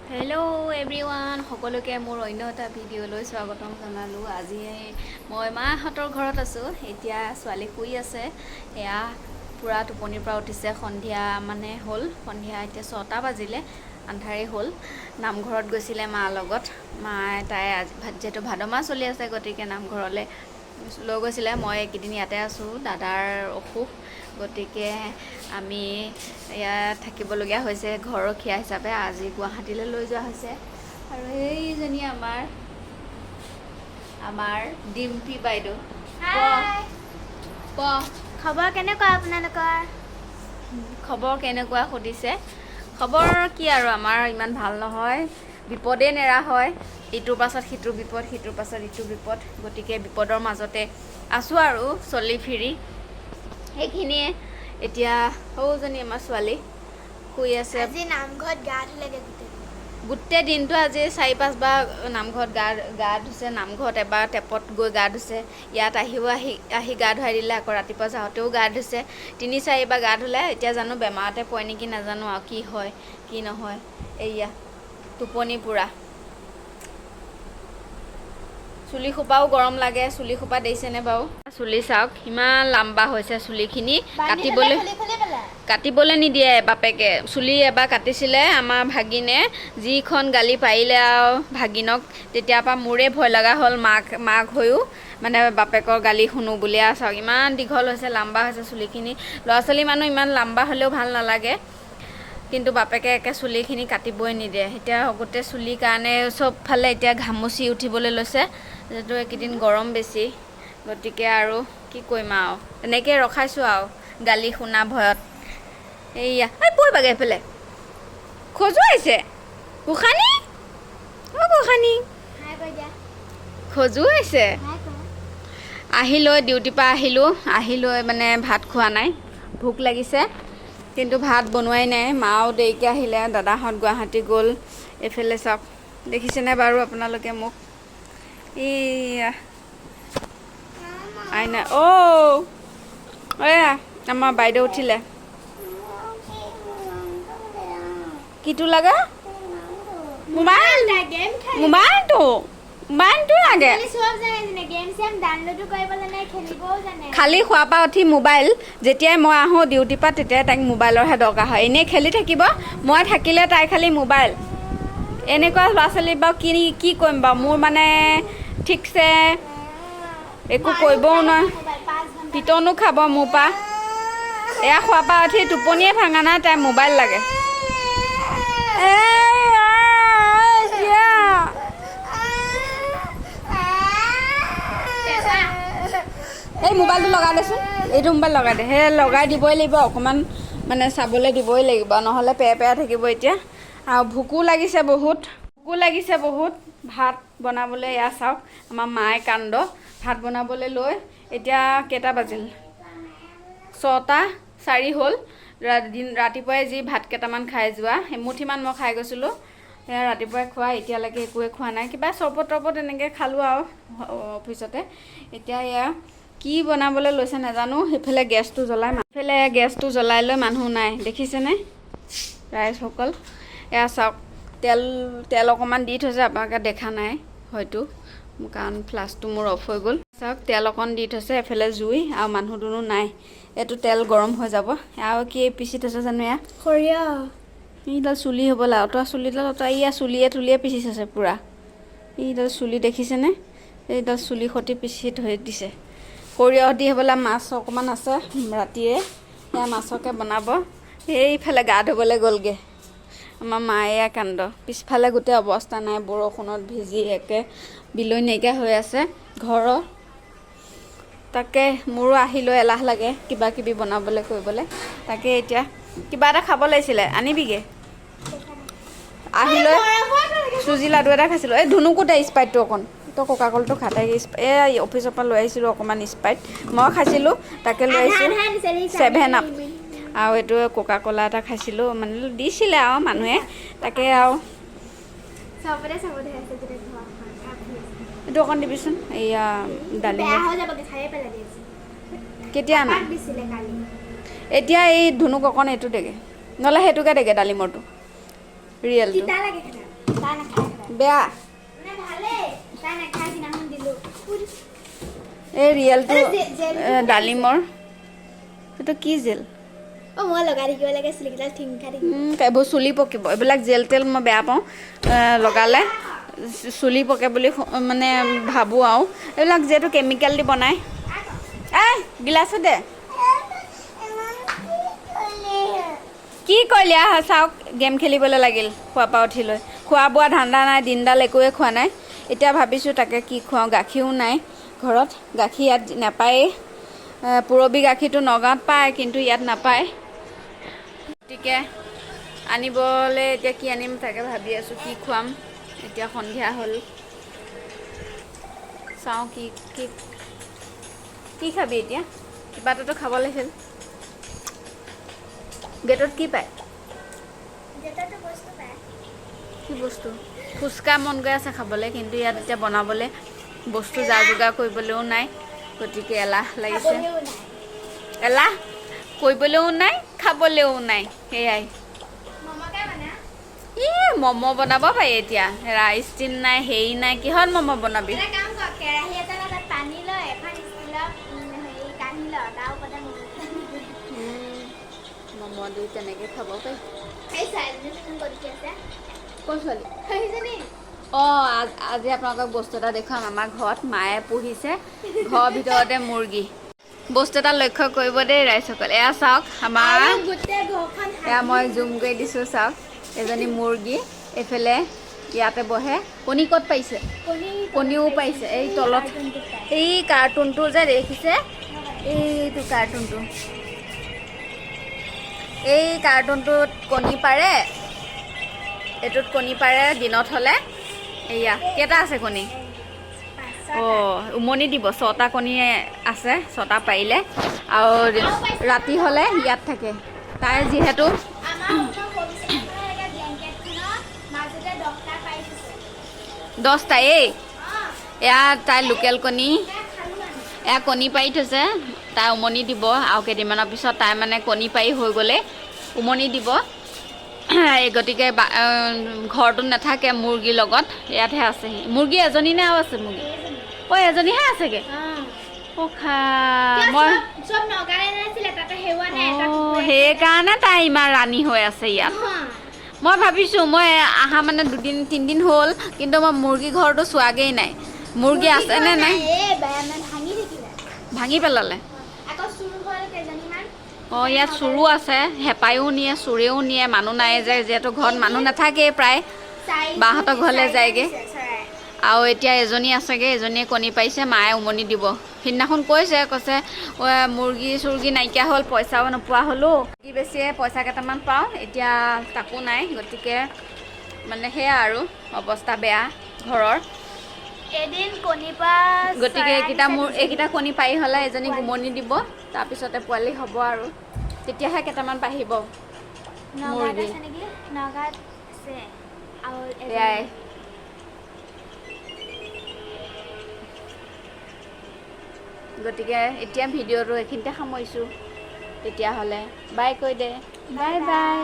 Hello' everyone, সকলোকে মোৰ অন্য এটা ভিডিঅ'লৈ স্বাগতম জনালোঁ। আজি মই মাহঁতৰ ঘৰত আছোঁ। এতিয়া ছোৱালী শুই আছে, এয়া পূৰা টোপনিৰ পৰা উঠিছে। সন্ধিয়া মানে হ'ল, সন্ধিয়া এতিয়া 6টা বাজিলে, আন্ধাৰেই হ'ল। নামঘৰত গৈছিলে মাৰ লগত। মায়ে তাই যিহেতু ভাদ মাহ চলি আছে, গতিকে নামঘৰলৈ লৈ গৈছিলে। মই এইকেইদিন ইয়াতে আছোঁ, দাদাৰ অসুখ, গতিকে আমি ইয়াত থাকিবলগীয়া হৈছে ঘৰখীয়া হিচাপে। আজি গুৱাহাটীলৈ লৈ যোৱা হৈছে। আৰু এইজনী আমাৰ ডিম্পী বাইদেউ। খবৰ কেনেকুৱা আপোনালোকৰ? খবৰ কেনেকুৱা সুধিছে। খবৰ কি আৰু, আমাৰ ইমান ভাল নহয়, বিপদেই নেৰা হয়। ইটোৰ পাছত সিটোৰ বিপদ, সিটোৰ পাছত ইটোৰ বিপদ, গতিকে বিপদৰ মাজতে আছোঁ আৰু চলি ফিৰি। সেইখিনিয়ে। এতিয়া সৰুজনী আমাৰ ছোৱালী শুই আছে। আজি নামঘৰত গা ধুলেগে গোটেই দিনটো আজি 4-5 বাৰ নামঘৰত গা ধুইছে। নামঘৰত এবাৰ টেপত গৈ গা ধুইছে, ইয়াত আহি গা ধুৱাই দিলে। আকৌ ৰাতিপুৱা যাওঁতেও গা ধুইছে, 3-4 বাৰ গা ধুলে। এতিয়া জানো বেমাৰতে পৰে নেকি, নাজানো আৰু কি হয় কি নহয়। এয়া টোপনি পূৰা। চুলিসোপাও গৰম লাগে। চুলিসোপা দেখিছেনে বাৰু? চুলি চাওক ইমান লাম্বা হৈছে চুলিখিনি। কাটিবলৈ নিদিয়ে বাপেকে। চুলি এবাৰ কাটিছিলে আমাৰ ভাগিনে, যিখন গালি পাৰিলে আৰু ভাগিনক, তেতিয়াৰ পৰা মোৰে ভয় লগা হ'ল, মাক হৈও মানে বাপেকৰ গালি শুনো বুলি। আৰু চাওক ইমান দীঘল হৈছে, লাম্বা হৈছে চুলিখিনি। ল'ৰা ছোৱালী মানুহ ইমান লাম্বা হ'লেও ভাল নালাগে, কিন্তু বাপেকে একে চুলিখিনি কাটিবই নিদিয়ে। এতিয়া গোটেই চুলিৰ কাৰণে চবফালে এতিয়া ঘামচি উঠিবলৈ লৈছে, যিহেতু এইকেইদিন গৰম বেছি। গতিকে আৰু কি কৰিম আৰু, এনেকৈ ৰখাইছোঁ আৰু গালি শুনা ভয়ত। এইয়া পৰিবাগৈ এইফালে, খজুৱাইছে গোসানী। গোসানী খজুৱাইছে। ডিউটিৰ পৰা আহি লৈ মানে ভাত খোৱা নাই, ভোক লাগিছে, কিন্তু ভাত বনোৱাই নাই। মাও দেৰিকৈ আহিলে, দাদাহঁত গুৱাহাটী গ'ল। এইফালে চাওক, দেখিছেনে বাৰু আপোনালোকে মোক? এইয়া আইনা এয়া আমাৰ বাইদেউ উঠিলে। কিটো লাগে? মোবাইলটো লাগে। খালি খোৱাৰ পৰা উঠি মোবাইল। যেতিয়াই মই আহোঁ ডিউটিৰ পৰা, তেতিয়াই তাইক মোবাইলৰহে দৰকাৰ হয়। এনেই খেলি থাকিব, মই থাকিলে তাই খালি মোবাইল। এনেকুৱা ল'ৰা ছোৱালী বাৰু কি কৰিম বাৰু, মোৰ মানে ঠিকছে একো কৰিবও নোৱাৰে, পিটনো খাব মোৰ পৰা। এয়া খোৱাৰ পৰা উঠি টোপনিয়ে ভাঙা নাই, তাই মোবাইল লাগে। এই মোবাইলটো লগাই দেচোন, এইটো মোবাইল লগাই দে। সেই লগাই দিবই লাগিব, অকণমান মানে চাবলৈ দিবই লাগিব, নহ'লে পেৰা থাকিব এতিয়া। আৰু ভোকো লাগিছে বহুত। ভাত বনাবলৈ এয়া চাওক, আমাৰ মায়ে কাণ্ড। ভাত বনাবলৈ লৈ এতিয়া কেইটা বাজিল, 6:04 হ'ল। ৰাতিপুৱাই যি ভাত কেইটামান খাই যোৱা, এমুঠিমান মই খাই গৈছিলোঁ। সেয়া ৰাতিপুৱাই খোৱা, এতিয়ালৈকে একোৱে খোৱা নাই। কিবা চৰবত এনেকৈ খালোঁ আৰু অফিচতে। এতিয়া এয়া কি বনাবলৈ লৈছে নাজানো। সেইফালে গেছটো জ্বলাই লৈ মানুহ নাই, দেখিছেনে ৰাইজসকল? এয়া চাওক, তেল অকণমান দি থৈছে, আপোনালোকে দেখা নাই হয়তো, কাৰণ ফ্লাছটো মোৰ অফ হৈ গ'ল। চাওক, তেল অকণ দি থৈছে, এফালে জুই আৰু মানুহ দুনো নাই। এইটো তেল গৰম হৈ যাব। আৰু কি পিচি থৈছে জানো, এয়া সৰিয়হ। এইডাল চুলি হ'বলা, চুলিডাল ইয়া চুলিয়ে পিচি থৈছে পূৰা। এইডাল চুলি দেখিছেনে? এইডাল চুলি সৈতে পিচি থৈ দিছে। সৰিয়হ দি হ'বলা। মাছ অকণমান আছে ৰাতিয়ে, সেয়া মাছকে বনাব। এইফালে গা ধুবলৈ গ'লগৈ আমাৰ মায়ে কাণ্ড। পিছফালে গোটেই অৱস্থা নাই, বৰষুণত ভিজি একে বিলৈ নাইকিয়া হৈ আছে ঘৰৰ। তাকে মোৰো আহিলৈ এলাহ লাগে কিবা কিবি বনাবলৈ কৰিবলৈ। তাকে এতিয়া কিবা এটা খাব লাগিছিলে, আনিবিগৈ। আহিলৈ চুজি লাডু এটা খাইছিলোঁ। এই ধুনুকো দে স্প্ৰাইটটো অকণ, তই কোকা ক'লটো খা। তাইক এই অফিচৰ পৰা লৈ আহিছিলোঁ অকণমান স্প্ৰাইট, মই খাইছিলোঁ, তাকে লৈ আহিছোঁ 7 আপ। আৰু এইটো কোকা ক'লা এটা খাইছিলোঁ, মানে দিছিলে আৰু মানুহে। তাকে আৰু এইটো অকণ দিবিচোন, এইয়া ডালিমৰ। কেতিয়া আনা? এতিয়া এই ধুনুক অকণ এইটো দেগৈ, নহ'লে সেইটোকে দেগৈ ডালিমৰটো। ৰিয়েলটো তিতা লাগে খানা তাই নাখায় খানা বেয়া মানে ভালেই তাই নাখায় সিদিনাখন দিলোঁ এই ৰিয়েলটো জেলটো ডালিমৰ এইটো কি জেল অঁ মই লগাই থাকিব লাগে চুলিকেইডাল ঠিক খাই থাকিব এইবোৰ চুলি পকিব এইবিলাক জেল তেল মই বেয়া পাওঁ লগালে চুলি পকে বুলি মানে ভাবোঁ আৰু এইবিলাক যিহেতু কেমিকেল দি বনায় গিলাচো দে কি কৰিলি চাওক গেম খেলিবলৈ লাগিল খোৱা পৰা উঠি লৈ খোৱা বোৱা ধান্দা নাই দিনডাল একোৱে খোৱা নাই এতিয়া ভাবিছোঁ তাকে কি খুৱাওঁ গাখীৰো নাই ঘৰত গাখীৰ ইয়াত নাপায়েই পুৰবী গাখীৰটো নগাঁৱত পায় কিন্তু ইয়াত নাপায় গতিকে আনিবলৈ এতিয়া কি আনিম তাকে ভাবি আছোঁ কি খুৱাম এতিয়া সন্ধিয়া হ'ল চাওঁ কি কি কি খাবি এতিয়া কিবা এটাতো খাব লাগিছিল গেটত কি পায় যেটাতো বস্তু পায় কি বস্তু ফুচকা মন গৈ আছে খাবলৈ কিন্তু ইয়াত এতিয়া বনাবলৈ বস্তু যা যোগাৰ কৰিবলৈও নাই গতিকে এলাহ লাগিছে খাবলৈও নাই এলাহ কৰিবলৈও নাই খাবলৈও নাই সেয়াই মামাকে মানে ম'ম' বনাব পাৰি এতিয়া ৰাইচ টিন নাই হেৰি নাই কিহত ম'ম' বনাবি এটা কাম কৰ কেৰাহী এটা লৈ তাত পানী লৈ এখন ষ্টিলৰ হেৰি কাঢ়ি ল তাৰ ওপৰতে ম'ম' দি তেনেকৈ খাব পাৰি এই ছোৱালীজনী ক'ত কি আছে কোন ছোৱালী সেইজনী অঁ আজি আপোনালোকক বস্তু এটা দেখুৱাম আমাৰ ঘৰত মায়ে পুহিছে ঘৰৰ ভিতৰতে মুৰ্গী বস্তু এটা লক্ষ্য কৰিব দেই ৰাইজসকল এয়া চাওক আমাৰ গোটেই ঘৰখন এয়া মই জুম কৰি দিছোঁ চাওক এজনী মুৰ্গী এইফালে ইয়াতে বহে কণী ক'ত পাৰিছে কণীও পাৰিছে এই তলত এই কাৰ্টুনটো যে দেখিছে এইটো কাৰ্টুনটো এই কাৰ্টুনটোত কণী পাৰে এইটোত কণী পাৰে দিনত হ'লে এয়া কেইটা আছে কণী অঁ উমনি দিব 6টা কণী আছে 6টা পাৰিলে আৰু ৰাতি হ'লে ইয়াত থাকে তাই যিহেতু 10টা এয়া তাই লোকেল কণী এয়া কণী পাৰি থৈছে তাই উমনি দিব আৰু কেইদিনমানৰ পিছত তাই মানে কণী পাৰি হৈ গ'লে উমনি দিব গতিকে ঘৰটোত নাথাকে মুৰ্গীৰ লগত ইয়াতহে আছেহি মুৰ্গী এজনী নে আৰু আছে মুৰ্গী এজনীহে আছেগৈ মই সেইকাৰণে তাই ইমান ৰাণী হৈ আছে ইয়াত মই ভাবিছোঁ মই অহা মানে 2-3 দিন হ'ল কিন্তু মই মুৰ্গী ঘৰটো চোৱাগেই নাই মুৰ্গী আছেনে নাই ভাঙি পেলালে অঁ ইয়াত চোৰো আছে হেঁপায়ো নিয়ে চোৰেও নিয়ে মানুহ নাই যে যিহেতু ঘৰত মানুহ নাথাকেই প্ৰায় বাহঁতৰ ঘৰলৈ যায়গৈ আৰু এতিয়া এজনী আছেগৈ এজনীয়ে কণী পাৰিছে মায়ে উমনি দিব সিদিনাখন কৈছে মুৰ্গী চুৰ্গী নাইকিয়া হ'ল পইচাও নোপোৱা হ'লোঁ কি বেছিয়ে পইচা কেইটামান পাওঁ এতিয়া তাকো নাই গতিকে মানে সেয়া আৰু অৱস্থা বেয়া ঘৰৰ এদিন কণী পৰা গতিকে এইকেইটা কণী পাৰি হ'লে এজনীক উমনি দিব তাৰপিছতে পোৱালি হ'ব আৰু তেতিয়াহে কেইটামান বাঢ়িব মুৰ্গী এয়াই গতিকে এতিয়া ভিডিঅ'টো এইখিনিতে সামৰিছোঁ তেতিয়াহ'লে বাই কৈ দে বাই বাই